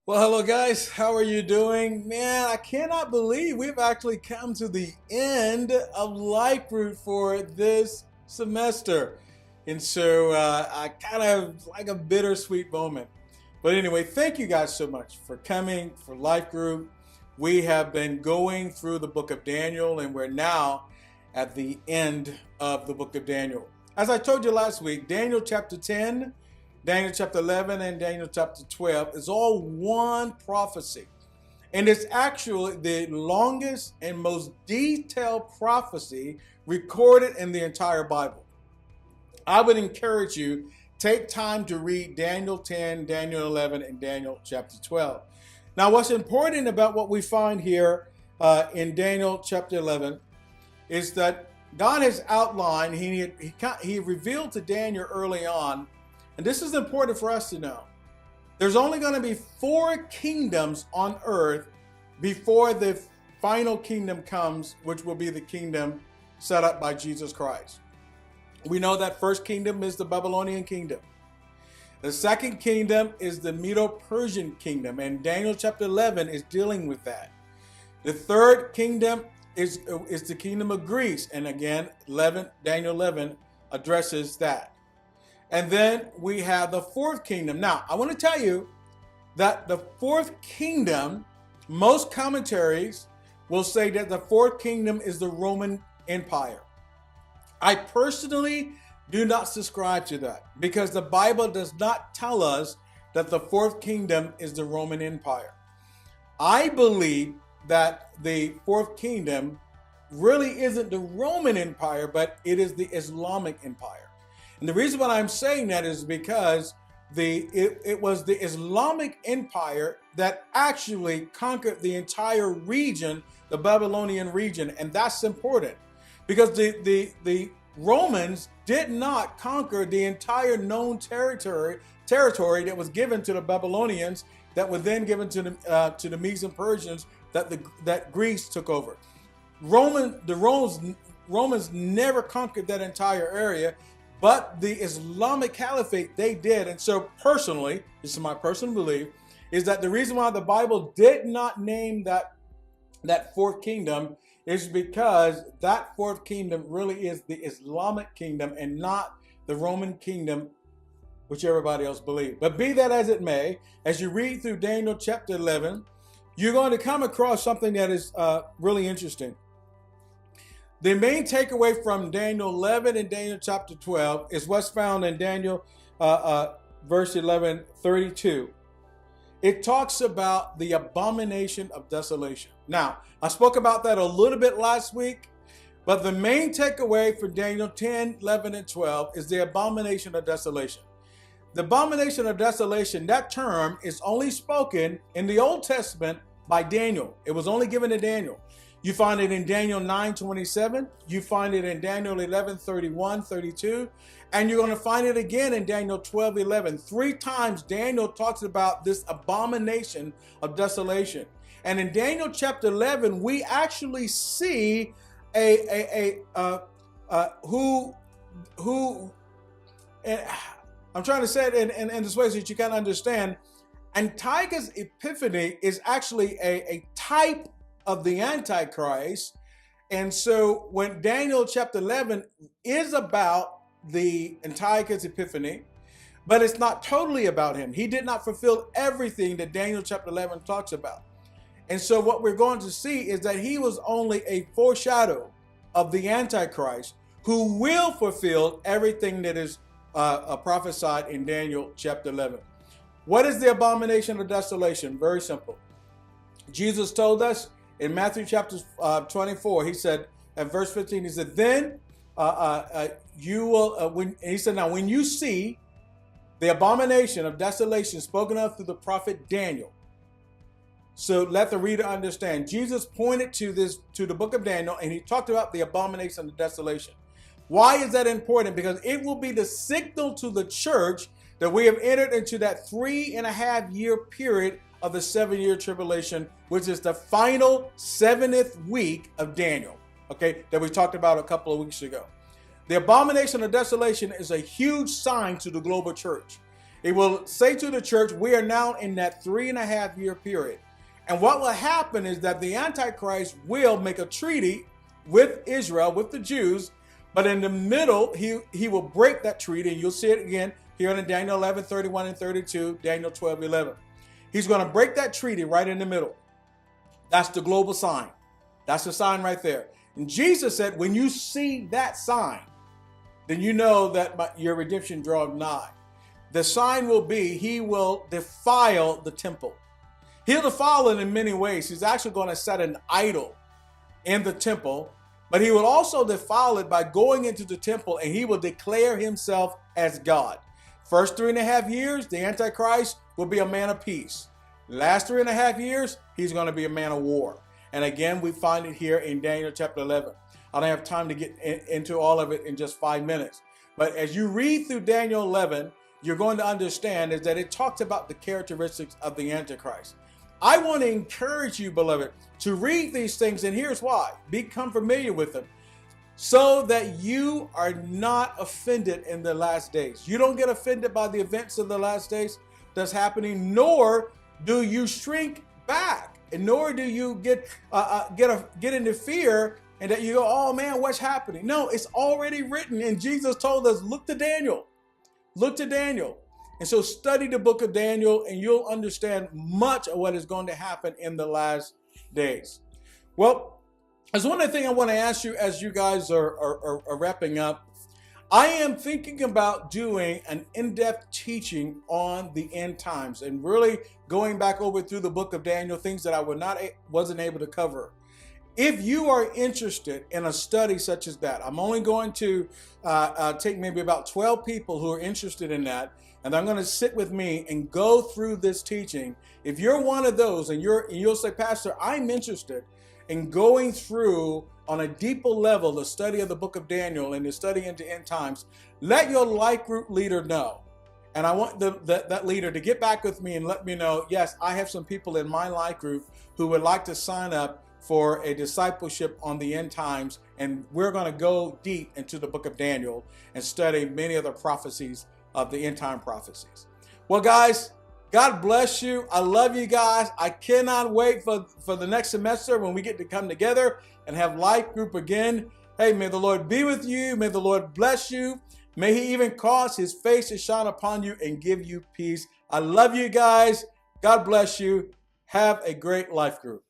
Well, hello guys. How are you doing? Man, I cannot believe we've actually come to the end of Life Root for this semester. And so I kind of like a bittersweet moment. But anyway, thank you guys so much for coming for Life Group. We have been going through the book of Daniel, and we're now at the end of the book of Daniel. As I told you last week, Daniel chapter 10, Daniel chapter 11, and Daniel chapter 12 is all one prophecy. And it's actually the longest and most detailed prophecy recorded in the entire Bible. I would encourage you, take time to read Daniel 10, Daniel 11, and Daniel chapter 12. Now, what's important about what we find here in Daniel chapter 11 is that God has outlined, he revealed to Daniel early on, and this is important for us to know. There's only going to be 4 kingdoms on earth before the final kingdom comes, which will be the kingdom set up by Jesus Christ. We know that first kingdom is the Babylonian kingdom. The second kingdom is the Medo-Persian kingdom, and Daniel chapter 11 is dealing with that. The third kingdom is the kingdom of Greece, and again, Daniel 11 addresses that. And then we have the fourth kingdom. Now, I want to tell you that the fourth kingdom, most commentaries will say that the fourth kingdom is the Roman Empire. I personally do not subscribe to that because the Bible does not tell us that the fourth kingdom is the Roman Empire. I believe that the fourth kingdom really isn't the Roman Empire, but it is the Islamic Empire. And the reason why I'm saying that is because it was the Islamic Empire that actually conquered the entire region, the Babylonian region. And that's important because the Romans did not conquer the entire known territory that was given to the Babylonians, that was then given to the Medes and Persians that Greece took over. The Romans never conquered that entire area, but the Islamic Caliphate, they did. And so personally, this is my personal belief, is that the reason why the Bible did not name that fourth kingdom is because that fourth kingdom really is the Islamic kingdom and not the Roman kingdom, which everybody else believes. But be that as it may, as you read through Daniel chapter 11, you're going to come across something that is really interesting. The main takeaway from Daniel 11 and Daniel chapter 12 is what's found in Daniel verse 11:32. It talks about the abomination of desolation. Now, I spoke about that a little bit last week, but the main takeaway for Daniel 10, 11, and 12 is the abomination of desolation. The abomination of desolation, that term is only spoken in the Old Testament by Daniel. It was only given to Daniel. You find it in Daniel 9:27. You find it in Daniel 11:31, 32. And you're going to find it again in Daniel 12:11. 3 times Daniel talks about this abomination of desolation. And in Daniel chapter 11, we actually see who I'm trying to say it in this way so that you can understand. Antiochus Epiphanes is actually a type of the Antichrist. And so when Daniel chapter 11 is about the Antiochus Epiphanes, but it's not totally about him. He did not fulfill everything that Daniel chapter 11 talks about. And so what we're going to see is that he was only a foreshadow of the Antichrist who will fulfill everything that is prophesied in Daniel chapter 11. What is the abomination of desolation? Very simple. Jesus told us in Matthew chapter 24, he said, at verse 15, he said, then you will, when you see the abomination of desolation spoken of through the prophet Daniel. So let the reader understand. Jesus pointed to the book of Daniel, and he talked about the abomination of desolation. Why is that important? Because it will be the signal to the church that we have entered into that 3.5-year period of the 7-year tribulation, which is the final 7th week of Daniel, okay, that we talked about a couple of weeks ago. The abomination of desolation is a huge sign to the global church. It will say to the church, we are now in that 3.5 year period. And what will happen is that the Antichrist will make a treaty with Israel, with the Jews, but in the middle, he will break that treaty. And you'll see it again here in Daniel 11:31 and 32, Daniel 12:11. He's going to break that treaty right in the middle. That's the global sign. That's the sign right there. And Jesus said, when you see that sign, then you know that your redemption draweth nigh. The sign will be, he will defile the temple. He'll defile it in many ways. He's actually going to set an idol in the temple, but he will also defile it by going into the temple, and he will declare himself as God. First 3.5 years, the Antichrist will be a man of peace. Last 3.5 years, he's going to be a man of war. And again, we find it here in Daniel chapter 11. I don't have time to get into all of it in just 5 minutes. But as you read through Daniel 11, you're going to understand is that it talks about the characteristics of the Antichrist. I want to encourage you, beloved, to read these things, and here's why. Become familiar with them so that you are not offended in the last days. You don't get offended by the events of the last days that's happening, nor do you shrink back, and nor do you get into fear and that you go, oh man, what's happening? No, it's already written, and Jesus told us, look to Daniel. Look to Daniel. And so study the book of Daniel, and you'll understand much of what is going to happen in the last days. Well, there's one other thing I want to ask you as you guys are wrapping up. I am thinking about doing an in-depth teaching on the end times and really going back over through the book of Daniel, things that I wasn't able to cover. If you are interested in a study such as that, I'm only going to take maybe about 12 people who are interested in that, and I'm going to sit with me and go through this teaching. If you're one of those and you'll say, Pastor, I'm interested in going through on a deeper level the study of the book of Daniel and the study into end times, let your life group leader know. And I want that leader to get back with me and let me know, yes, I have some people in my life group who would like to sign up for a discipleship on the end times, and we're going to go deep into the book of Daniel and study many of the prophecies of the end time prophecies. Well, guys, God bless you. I love you guys. I cannot wait for the next semester when we get to come together and have life group again. Hey, may the Lord be with you. May the Lord bless you. May he even cause his face to shine upon you and give you peace. I love you guys. God bless you. Have a great life group.